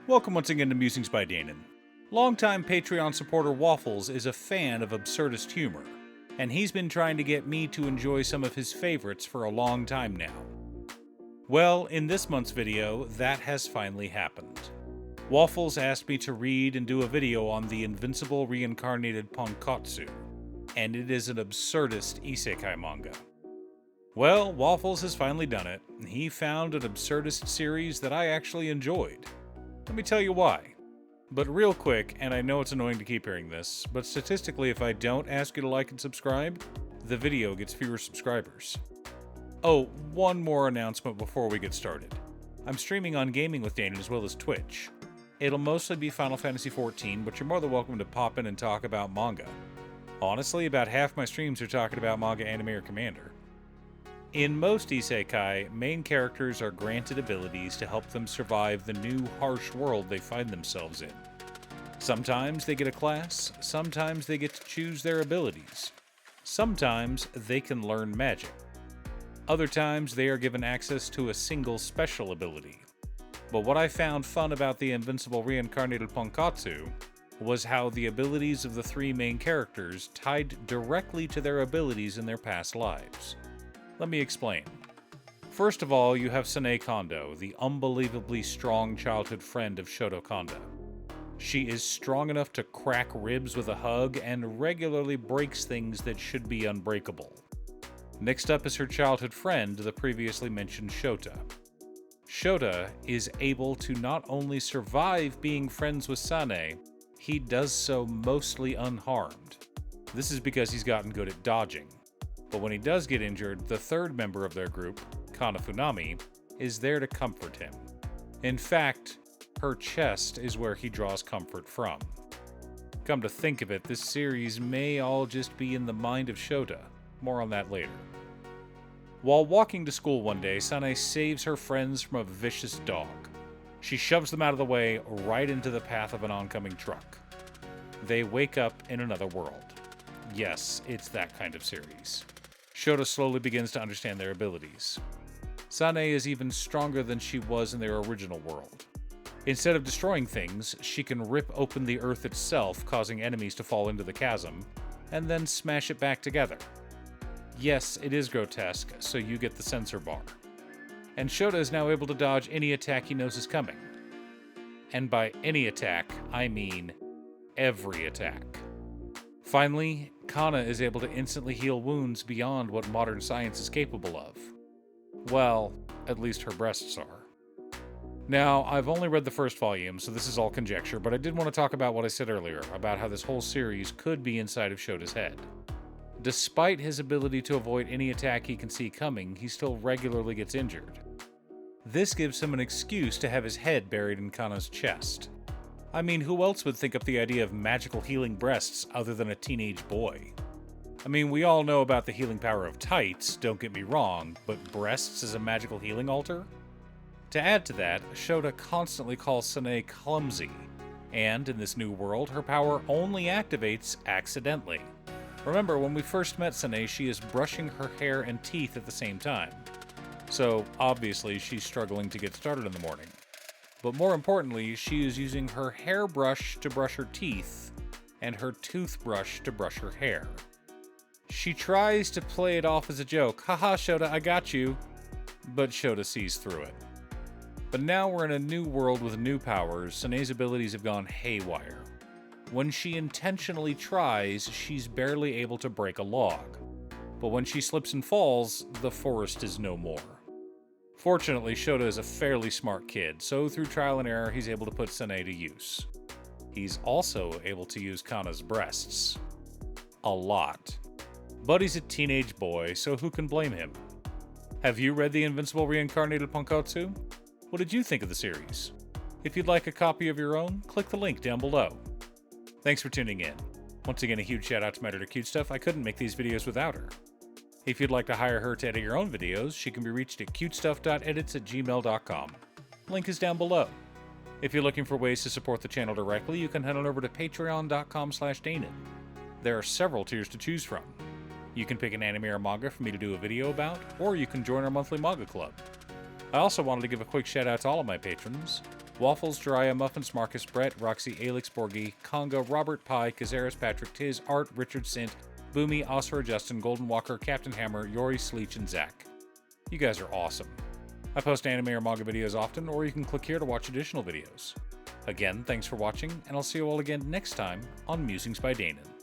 Welcome once again to Musings by Danon. Longtime Patreon supporter Waffles is a fan of absurdist humor, and he's been trying to get me to enjoy some of his favorites for a long time now. Well, in this month's video, that has finally happened. Waffles asked me to read and do a video on the Invincible Reincarnated Ponkotsu, and it is an absurdist Isekai manga. Well, Waffles has finally done it. He found an absurdist series that I actually enjoyed. Let me tell you why. But real quick, and I know it's annoying to keep hearing this, but statistically if I don't ask you to like and subscribe, the video gets fewer subscribers. Oh, one more announcement before we get started. I'm streaming on Gaming with Danon as well as Twitch. It'll mostly be Final Fantasy XIV, but you're more than welcome to pop in and talk about manga. Honestly, about half my streams are talking about manga, anime, or Commander. In most Isekai, main characters are granted abilities to help them survive the new, harsh world they find themselves in. Sometimes they get a class, sometimes they get to choose their abilities. Sometimes they can learn magic. Other times they are given access to a single special ability. But what I found fun about the Invincible Reincarnated Ponkotsu was how the abilities of the three main characters tied directly to their abilities in their past lives. Let me explain. First of all, you have Sanae Kondo, the unbelievably strong childhood friend of Shoto Kondo. She is strong enough to crack ribs with a hug and regularly breaks things that should be unbreakable. Next up is her childhood friend, the previously mentioned Shota. Shota is able to not only survive being friends with Sanae, he does so mostly unharmed. This is because he's gotten good at dodging. But when he does get injured, the third member of their group, Kana Funami, is there to comfort him. In fact, her chest is where he draws comfort from. Come to think of it, this series may all just be in the mind of Shota. More on that later. While walking to school one day, Sanae saves her friends from a vicious dog. She shoves them out of the way, right into the path of an oncoming truck. They wake up in another world. Yes, it's that kind of series. Shota slowly begins to understand their abilities. Sanae is even stronger than she was in their original world. Instead of destroying things, she can rip open the earth itself, causing enemies to fall into the chasm, and then smash it back together. Yes, it is grotesque, so you get the censor bar. And Shota is now able to dodge any attack he knows is coming. And by any attack, I mean every attack. Finally, Kana is able to instantly heal wounds beyond what modern science is capable of. Well, at least her breasts are. Now, I've only read the first volume, so this is all conjecture, but I did want to talk about what I said earlier, about how this whole series could be inside of Shota's head. Despite his ability to avoid any attack he can see coming, he still regularly gets injured. This gives him an excuse to have his head buried in Kana's chest. I mean, who else would think up the idea of magical healing breasts other than a teenage boy? I mean, we all know about the healing power of tights, don't get me wrong, but breasts as a magical healing altar? To add to that, Shota constantly calls Sanae clumsy, and in this new world, her power only activates accidentally. Remember, when we first met Sanae, she is brushing her hair and teeth at the same time. So, obviously, she's struggling to get started in the morning. But more importantly, she is using her hairbrush to brush her teeth, and her toothbrush to brush her hair. She tries to play it off as a joke, haha Shota, I got you, but Shota sees through it. But now we're in a new world with new powers, Sanae's abilities have gone haywire. When she intentionally tries, she's barely able to break a log. But when she slips and falls, the forest is no more. Fortunately, Shota is a fairly smart kid, so through trial and error, he's able to put Sanae to use. He's also able to use Kana's breasts. A lot. But he's a teenage boy, so who can blame him? Have you read the Invincible Reincarnated Ponkotsu? What did you think of the series? If you'd like a copy of your own, click the link down below. Thanks for tuning in. Once again, a huge shout out to my editor Cutestuff. I couldn't make these videos without her. If you'd like to hire her to edit your own videos, she can be reached at cutestuff.edits at gmail.com. Link is down below. If you're looking for ways to support the channel directly, you can head on over to patreon.com/Danon. There are several tiers to choose from. You can pick an anime or manga for me to do a video about, or you can join our monthly manga club. I also wanted to give a quick shout out to all of my patrons. Waffles, Jiraiya, Muffins, Marcus, Brett, Roxy, Alix, Borgi, Conga, Robert Pye, Kazaris, Patrick, Tiz, Art, Richard Sint, Boomy, Oscar, Justin, Golden Walker, Captain Hammer, Yori, Sleech, and Zach. You guys are awesome. I post anime or manga videos often, or you can click here to watch additional videos. Again, thanks for watching, and I'll see you all again next time on Musings by Danon.